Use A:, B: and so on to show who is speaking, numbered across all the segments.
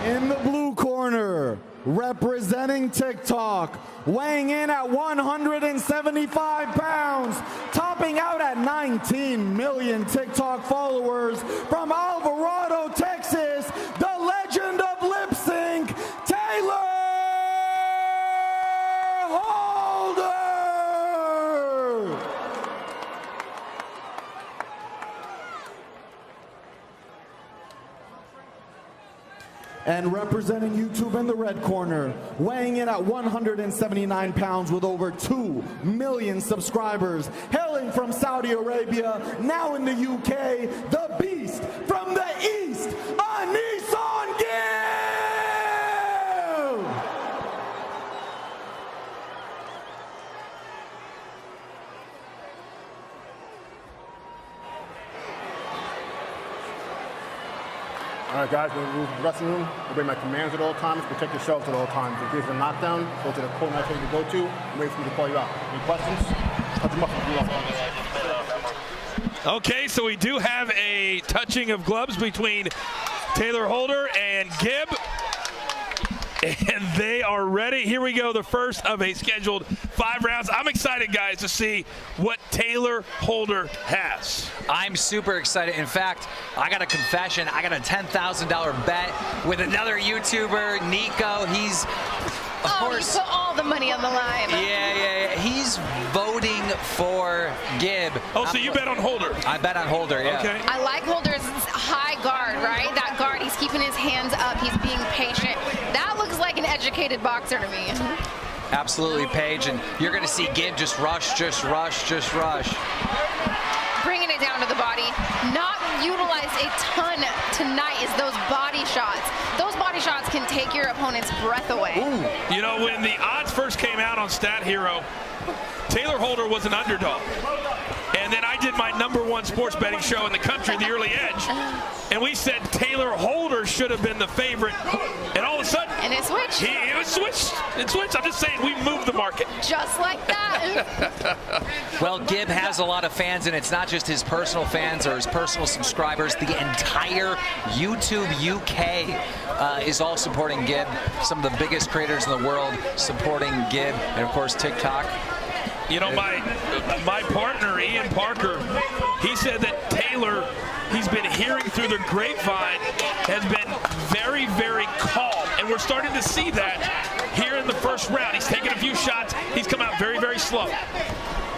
A: In the blue corner, representing TikTok, weighing in at 175 pounds, topping out at 19 million TikTok followers, from Alvarado, Texas, the legend of lip sync, Taylor Holder! And representing YouTube in the red corner, weighing in at 179 pounds with over 2 million subscribers, hailing from Saudi Arabia, now in the UK, the beast from the east, AnEsonGib!
B: All right, guys, we're in the dressing room. Obey my commands at all times. Protect yourselves at all times. In case of a knockdown, go to the corner I told you to go to and wait for me to call you out. Any questions? Touch them up and do off.
C: Okay, so we do have a touching of gloves between Taylor Holder and Gib. And they are ready. Here we go, the first of a scheduled 5 rounds. I'm excited, guys, to see what Taylor Holder has.
D: I'm super excited. In fact, I got a confession. I got a $10,000 bet with another YouTuber, Nico. He's, of course,
E: you put all the money on the line.
D: Yeah. He's voting for Gib.
C: Oh, so you bet on Holder?
D: I bet on Holder, yeah. Okay.
E: I like Holder's high guard, right? That guard, he's keeping his hands up. He's being patient. That looks like an educated boxer to me.
D: Absolutely, Paige. And you're going to see Gib just rush.
E: Bringing it down to the body. Not utilized a ton tonight is those body shots. Those body shots can take your opponent's breath away.
C: Ooh. You know, when the odds first came out on Stat Hero, Taylor Holder was an underdog. And then I did my #1 sports betting show in the country, The Early Edge. And we said Taylor Holder should have been the favorite. And all of a sudden,
E: and it switched.
C: It switched. I'm just saying, we moved the market.
E: Just like that.
D: Well, Gib has a lot of fans, and it's not just his personal fans or his personal subscribers. The entire YouTube UK is all supporting Gib. Some of the biggest creators in the world supporting Gib, and of course TikTok.
C: You know, my partner, Ian Parker, he said that Taylor, he's been hearing through the grapevine, has been very, very calm. And we're starting to see that here in the first round. He's taken a few shots. He's come out very, very slow.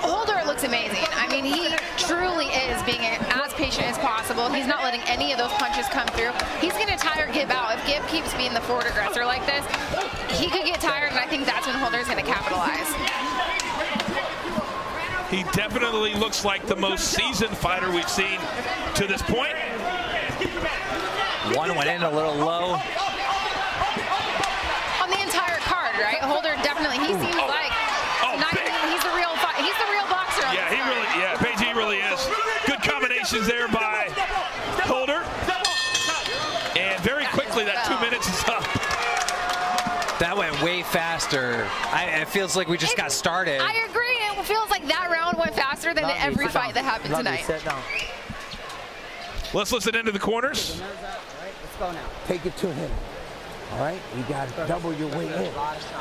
E: Holder looks amazing. I mean, he truly is being as patient as possible. He's not letting any of those punches come through. He's going to tire Gib out. If Gib keeps being the forward aggressor like this, he could get tired, and I think that's when Holder's going to capitalize.
C: He definitely looks like the most seasoned fighter we've seen to this point.
D: One went in a little low.
E: On the entire card, right? Holder definitely, he seems like he's the real boxer.
C: Yeah, Paige, he really is. Good combinations there by Holder. And very quickly, that 2 minutes is up.
D: That went way faster. It feels like we just got started.
E: I agree. It feels like that round went faster than every fight that happened tonight.
C: Let's listen into the corners.
F: Let's go now. Take it to him. All right? You got to double your weight in.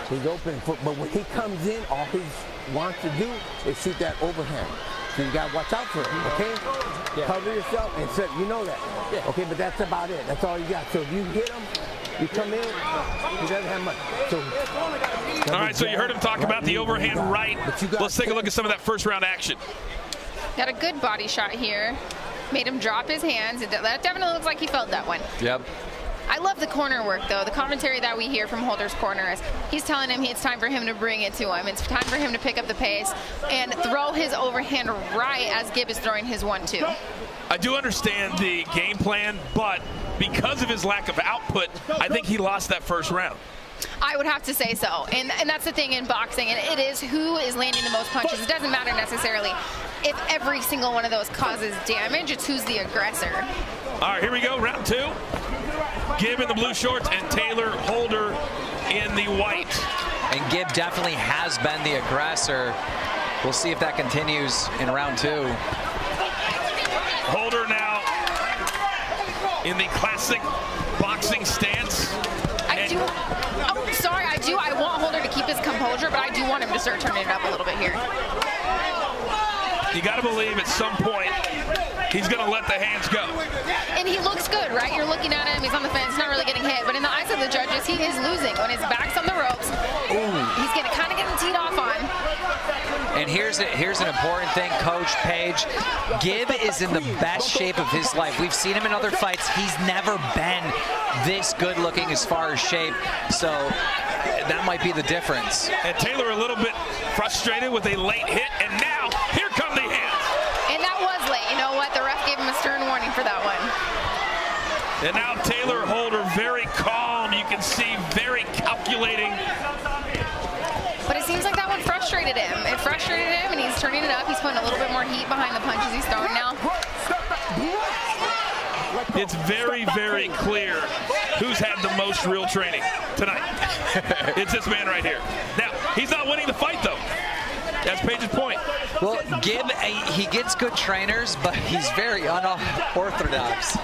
F: He's open. But when he comes in, all he wants to do is shoot that overhand. So you got to watch out for him, okay? Yeah. Cover yourself and set. You know that. Yeah. Okay, but that's about it. That's all you got. So if you hit him, you come in, he doesn't have much. So,
C: all right, so you heard him talk about the overhand right. Let's take a look at some of that first round action.
E: Got a good body shot here. Made him drop his hands. That definitely looks like he felt that one.
D: Yep.
E: I love the corner work, though. The commentary that we hear from Holder's corner is he's telling him it's time for him to bring it to him. It's time for him to pick up the pace and throw his overhand right as Gib is throwing his 1-2.
C: I do understand the game plan, but because of his lack of output, I think he lost that first round.
E: I would have to say so. And that's the thing in boxing, and it is who is landing the most punches. It doesn't matter necessarily if every single one of those causes damage. It's who's the aggressor.
C: All right, here we go, round 2. Gib in the blue shorts and Taylor Holder in the white.
D: And Gib definitely has been the aggressor. We'll see if that continues in round 2.
C: Holder now in the classic boxing stance.
E: I want Holder to keep his composure, but I do want him to start turning it up a little bit here.
C: You got to believe at some point he's going to let the hands go.
E: And he looks good, right? You're looking at him, he's on the fence, he's not really getting hit. But in the eyes of the judges, he is losing. When his back's on the ropes, he's going to kind of get teed off on.
D: And here's an important thing, Coach Page. Gib is in the best shape of his life. We've seen him in other fights. He's never been this good looking as far as shape. So that might be the difference.
C: And Taylor a little bit frustrated with a late hit, and now here come the hands.
E: And that was late. You know what? The ref gave him a stern warning for that one.
C: And now Taylor Holder very calm. You can see very calculating.
E: But it seems like that one frustrated him. It frustrated him, and he's turning it up. He's putting a little bit more heat behind the punches he's throwing now.
C: It's very, very clear who's had the most real training tonight. It's this man right here. Now, he's not winning the fight, though. That's Page's point.
D: Well, Gib, he gets good trainers, but he's very unorthodox.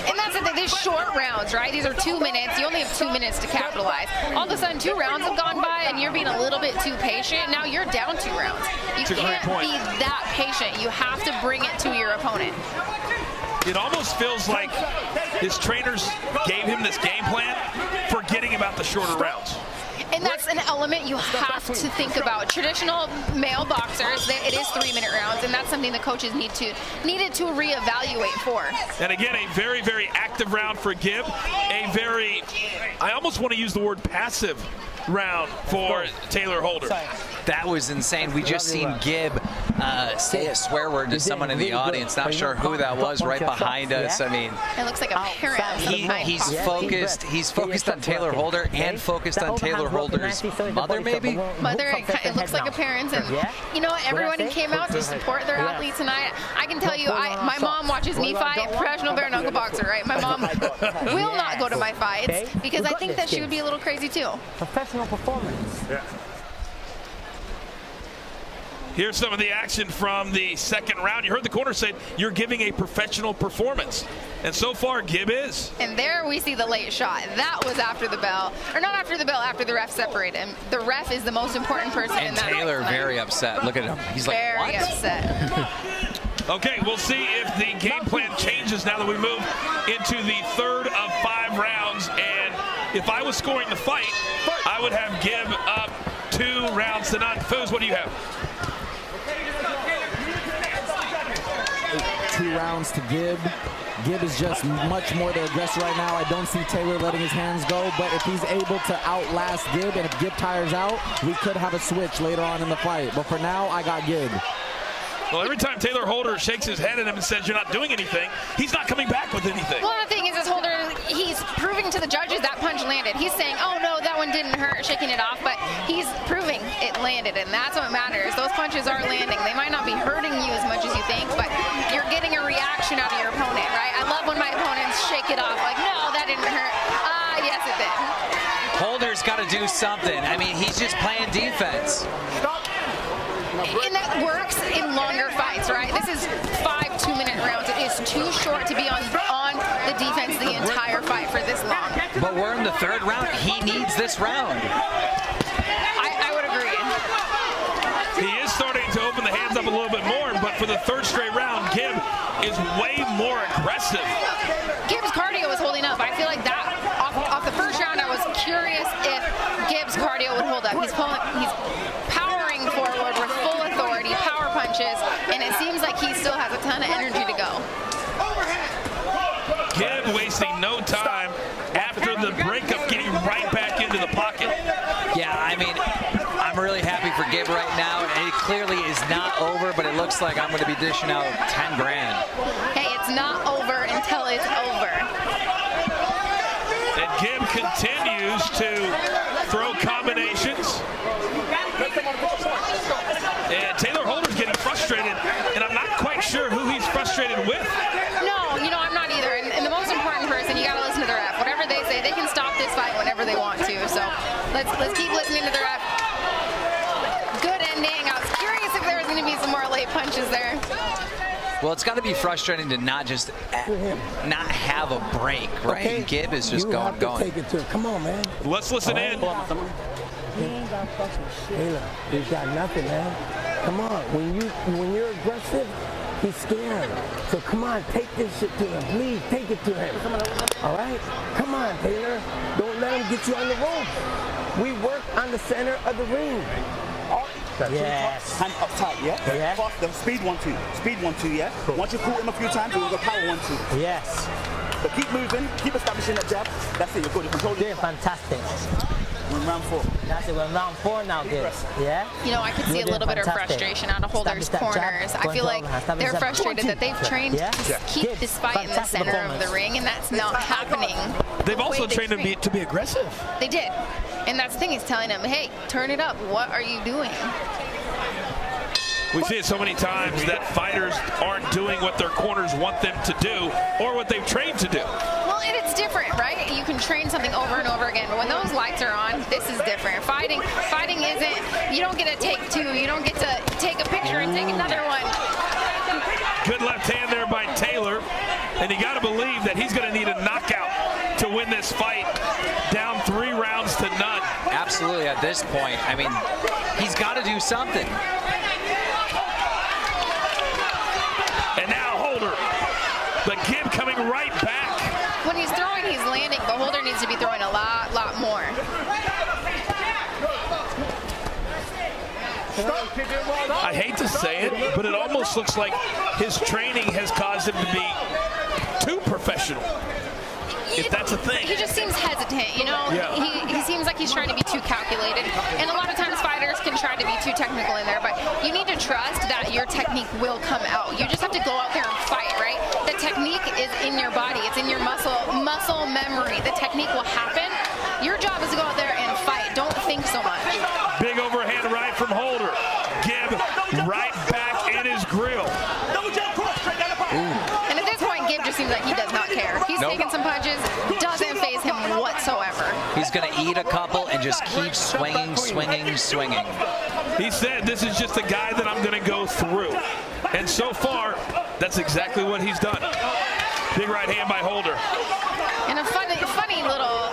E: And that's the thing, these short rounds, right? These are 2 minutes. You only have 2 minutes to capitalize. All of a sudden, 2 rounds have gone by, and you're being a little bit too patient. Now you're down 2 rounds. You can't be that patient. You have to bring it to your opponent.
C: It almost feels like his trainers gave him this game plan, forgetting about the shorter rounds.
E: And that's an element you have to think about. Traditional male boxers, it is 3-minute rounds, and that's something the coaches needed to reevaluate for.
C: And again, a very, very active round for Gib. A very, I almost want to use the word passive round for Taylor Holder.
D: That was insane. We just seen Gib say a swear word to someone in the audience. Not sure who that was right behind us. I mean,
E: it looks like a parent.
D: He's focused. He's focused on Taylor Holder and focused on Taylor Holder's mother, maybe?
E: Mother, it looks like a parent. And you know what? Everyone came out to support their athlete tonight. I can tell you, my mom watches me fight, professional bare knuckle boxer, right? My mom will not go to my fights because I think that she would be a little crazy too.
F: Professional performance.
B: Yeah.
C: Here's some of the action from the second round. You heard the corner say you're giving a professional performance. And so far, Gib is.
E: And there we see the late shot. That was after the bell. Or not after the bell, after the ref separated him. The ref is the most important person in that.
D: And Taylor very upset. Look at him. He's like,
E: very upset.
C: Okay, we'll see if the game plan changes now that we move into the third of 5 rounds. And if I was scoring the fight, I would have Gib up 2 rounds to none. Foos, what do you have?
A: 2 rounds to Gib. Gib is just much more the aggressor right now. I don't see Taylor letting his hands go, but if he's able to outlast Gib, and if Gib tires out, we could have a switch later on in the fight. But for now, I got Gib.
C: Well, every time Taylor Holder shakes his head at him and says you're not doing anything, he's not coming back with anything.
E: Well, the thing is Holder, he's proving to the judges that punch landed. He's saying, oh no, that one didn't hurt, shaking it off, but he's proving it landed, and that's what matters. Those punches are landing. They might not be hurting you as much as you think, but you're getting a reaction out of your opponent, right? I love when my opponents shake it off like, no, that didn't hurt. Yes, it did.
D: Holder's got to do something. I mean, he's just playing defense.
E: And that works in longer fights, right? This is 5 2-minute rounds. It is too short to be on the defense the entire fight for this long.
D: But we're in the 3rd round. He needs this round.
E: I would agree.
C: He is starting to open the hands up a little bit more, but for the 3rd straight round, Gib is way more aggressive.
E: Gib's cardio was holding up. I feel like that off the 1st round, I was curious if Gib's cardio would hold up. He's powering forward with full authority, power punches, and it seems like he still has a ton of energy to go.
C: Gib wasting no time after the breakup, getting right back into the pocket.
D: Yeah, I mean, I'm really happy for Gib right now. It clearly is not over, but it looks like I'm going to be dishing out 10 grand.
E: Hey, it's not over until it's over.
C: And Gib continues to throw combinations. And Taylor Holder's getting frustrated, and I'm not quite sure who he's frustrated with.
E: No, you know, I'm not either. And the most important person, you got to listen to the ref. Whatever they say, they can stop this fight whenever they want to. So let's keep listening to the ref. Good ending. I was curious if there was going to be some more late punches there.
D: Well, it's got to be frustrating to not just not have a break, right?
F: Okay.
D: And Gib is just going.
F: Take it to him. Come on, man.
C: Let's listen in.
F: He ain't got fucking shit. Taylor, he's got nothing, man. Come on. When you're aggressive, he's scared. So come on, take this shit to him. Please, take it to him. All right? Come on, Taylor. Don't let him get you on the rope. We work on the center of the ring.
G: Yes. Hand up tight, yeah?
F: Yeah.
G: Fast, then speed 1-2. Speed 1-2, yeah? Cool. Once you've caught him a few times, we'll go power 1-2.
H: Yes.
G: But keep moving, keep establishing that jab. That's it, you're good. You control it.
H: Doing fantastic.
G: We're in round 4.
H: That's it, we're in round 4 now, Gib. Yeah?
E: You know, I could see a little bit of frustration out of Holder's corners. I feel like they're frustrated that they've trained to keep this fight in the center of the ring, and that's not happening.
C: They've also trained him to be aggressive.
E: They did. And that's the thing, he's telling him, hey, turn it up. What are you doing?
C: We see it so many times that fighters aren't doing what their corners want them to do or what they've trained to do.
E: Well, and it's different, right? You can train something over and over again, but when those lights are on, this is different. Fighting isn't, you don't get to take 2, you don't get to take a picture and take another one.
C: Good left hand there by Taylor, and you got to believe that he's going to need a knockout to win this fight, down 3 rounds to none.
D: Absolutely, at this point, I mean, he's got to do something.
C: And now Holder, the Gib coming right back.
E: When he's throwing, he's landing. The Holder needs to be throwing a lot more.
C: I hate to say it, but it almost looks like his training has caused him to be too professional. If that's a thing.
E: He just seems hesitant, you know?
C: Yeah.
E: He seems like he's trying to be too calculated. And a lot of times fighters can try to be too technical in there, but you need to trust that your technique will come out. You just have to go out there and fight, right? The technique is in your body. It's in your muscle memory. The technique will happen. Your job is to go out there and fight. Don't think so much.
C: Big overhand right from Holder. Gib right back in his grill.
E: And at this point, Gib just seems like he does not care. He's taking some punches, doesn't faze him whatsoever.
D: He's going to eat a couple and just keep swinging.
C: He said, this is just a guy that I'm going to go through. And so far, that's exactly what he's done. Big right hand by Holder.
E: And a funny little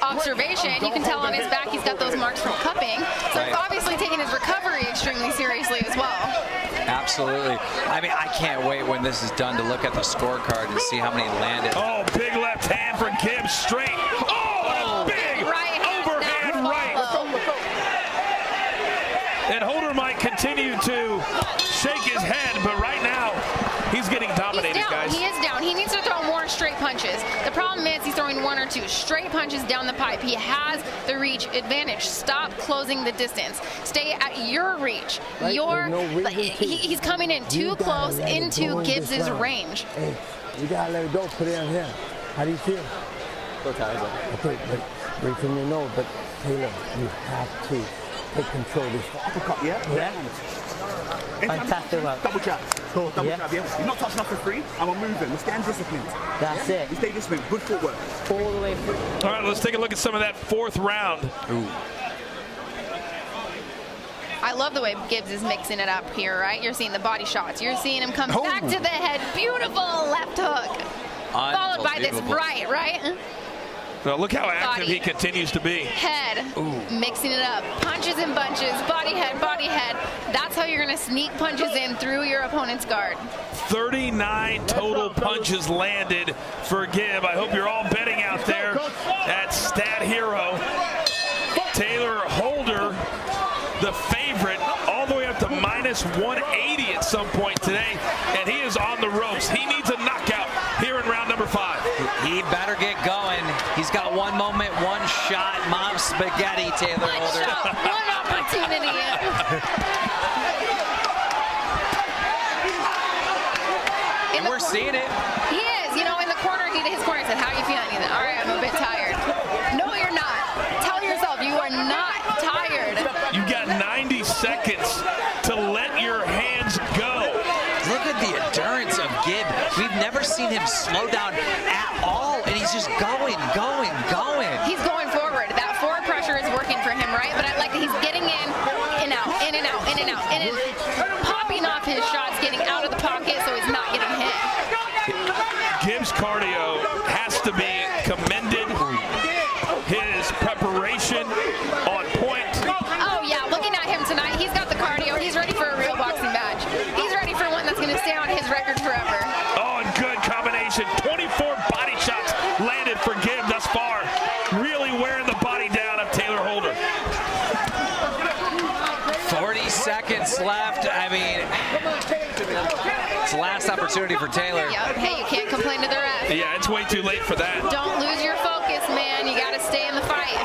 E: observation, you can tell on his back he's got those marks from cupping. So he's obviously taking his recovery extremely seriously as well.
D: Absolutely. I mean, I can't wait when this is done to look at the scorecard and see how many landed.
C: Oh, big left hand for Gib straight. Oh, big
E: right
C: overhand right. And Holder might continue to shake his head, but right now he's getting dominated, guys.
E: He is down. He needs to throw more straight punches. The problem is he's throwing 1 or 2 straight punches down the pipe. He has the reach advantage. Stop closing the distance. Stay at your reach. He's coming in too close into Gibbs's range.
F: Hey, you gotta let it go. Put it on him. How do you feel?
G: Go tired.
F: Okay, but right from your nose. But Taylor, you have to take control of this.
G: Uppercut, yeah?
H: Fantastic work.
G: Double jab. Cool, double jab, yeah? You're not touching off for free, and we're moving. We're staying disciplined.
H: That's it.
G: You stay disciplined. Good footwork.
H: All the way through.
C: All right, let's take a look at some of that 4th round.
D: Ooh.
E: I love the way Gibbs is mixing it up here, right? You're seeing the body shots. You're seeing him come back to the head. Beautiful left hook. Followed by this right?
C: Now look how active he continues to be.
E: Head, mixing it up. Punches and bunches, body head. That's how you're going to sneak punches in through your opponent's guard.
C: 39 total punches landed for Gib. I hope you're all betting out there at Stat Hero. Taylor Holder, the favorite, all the way up to -180 at some point today, and he is on the ropes. He needs a knockout here in round number 5.
D: He better get going. He's got 1 moment, 1 shot. Mom spaghetti, Taylor Holder.
E: One opportunity.
D: And we're seeing it.
E: He is. You know, in the corner, his corner said, how are you feeling? He's like, all right, I'm a bit tired. No, you're not. Tell yourself you are not tired.
C: You got 90 seconds to let your hands go.
D: Look at the endurance of Gib. We've never seen him slow down at all, and he's just going.
E: He's going forward. That forward pressure is working for him, right? But I like that he's getting in and out, in and out, in and out, in and popping off his shots, getting out of the pocket so he's not getting hit.
C: Gibbs' cardio has to be commended. His preparation on point.
E: Oh yeah, looking at him tonight, he's got the cardio. He's ready for a real boxing match. He's ready for one that's going to stay on his record forever.
C: Oh, and good combination. 24 body shots landed for Gibb thus far. Really wearing the body down of Taylor Holder.
D: 40 seconds left. I mean, it's the last opportunity for Taylor.
E: Yep. Hey, you can't complain to the ref.
C: Yeah, it's way too late for that.
E: Don't lose your focus, man. You got to stay in the fight.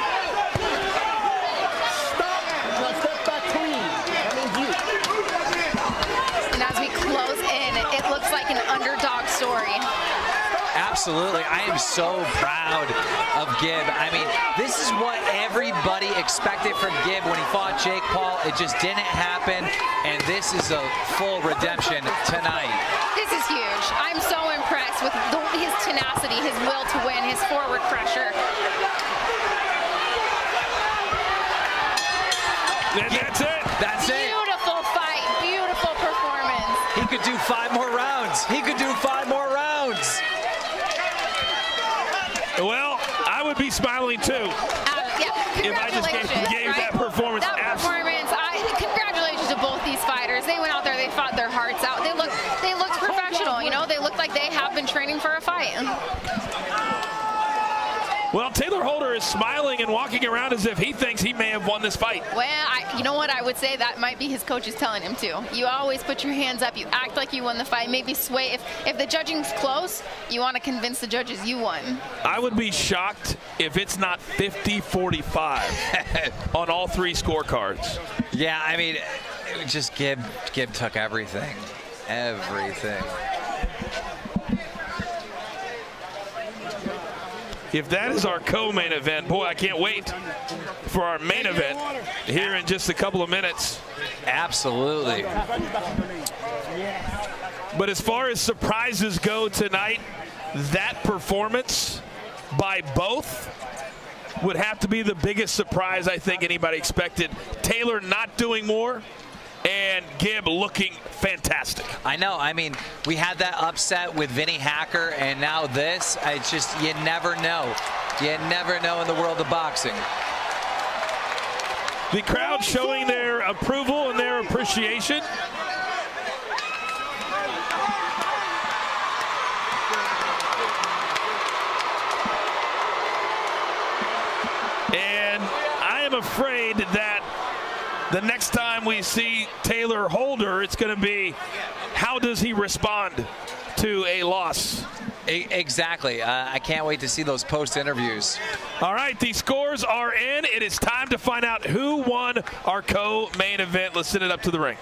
E: And as we close in, it looks like an underdog story.
D: Absolutely. I am so proud of Gibb. I mean, this is what everybody expected from Gibb when he fought Jake Paul. It just didn't happen, and this is a full redemption tonight.
E: This is huge. I'm so impressed with his tenacity, his will to win, his forward pressure.
C: And that's it.
D: That's it.
E: Beautiful fight, beautiful performance.
D: He could do 5 more rounds. He could do 5 more rounds.
C: Well, I would be smiling too.
E: Yeah,
C: if I just gave
E: right?
C: that performance.
E: That performance, congratulations to both these fighters. They went out there, they fought their hearts out. They looked professional, you know? They looked like they have been training for a fight.
C: Well, Taylor Holder is smiling and walking around as if he thinks he may have won this fight.
E: Well, you know what? I would say that might be his coaches telling him to. You always put your hands up. You act like you won the fight. Maybe sway. If the judging's close, you want to convince the judges you won. I
C: would be shocked if it's not 50-45 on all 3 scorecards.
D: Yeah, I mean, it was just Gibb took everything. Everything.
C: If that is our co-main event, boy, I can't wait for our main event here in just a couple of minutes.
D: Absolutely.
C: But as far as surprises go tonight, that performance by both would have to be the biggest surprise I think anybody expected. Taylor not doing more, and Gibb looking fantastic.
D: I know. I mean, we had that upset with Vinny Hacker, and now this. It's just, you never know. You never know in the world of boxing.
C: The crowd showing their approval and their appreciation. And I am afraid that the next time we see Taylor Holder, it's going to be, how does he respond to a loss?
D: Exactly. I can't wait to see those post interviews.
C: All right, the scores are in. It is time to find out who won our co-main event. Let's send it up to the ring.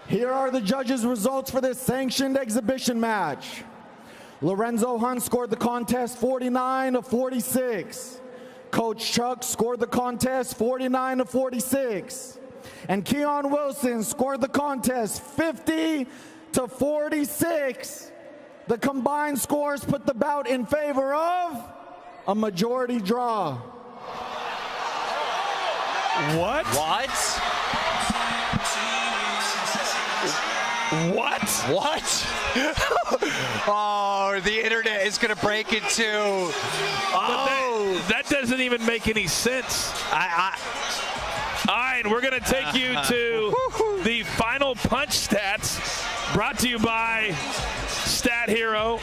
A: Here are the judges' results for this sanctioned exhibition match. Lorenzo Hunt scored the contest 49-46. Coach Chuck scored the contest 49-46. And Keon Wilson scored the contest 50-46. The combined scores put the bout in favor of a majority draw.
C: What?
D: What?
C: What?
D: What? Oh, the internet is going to break it too.
C: Oh, that doesn't even make any sense. All right, we're going to take you to the final punch stats, brought to you by Stat Hero.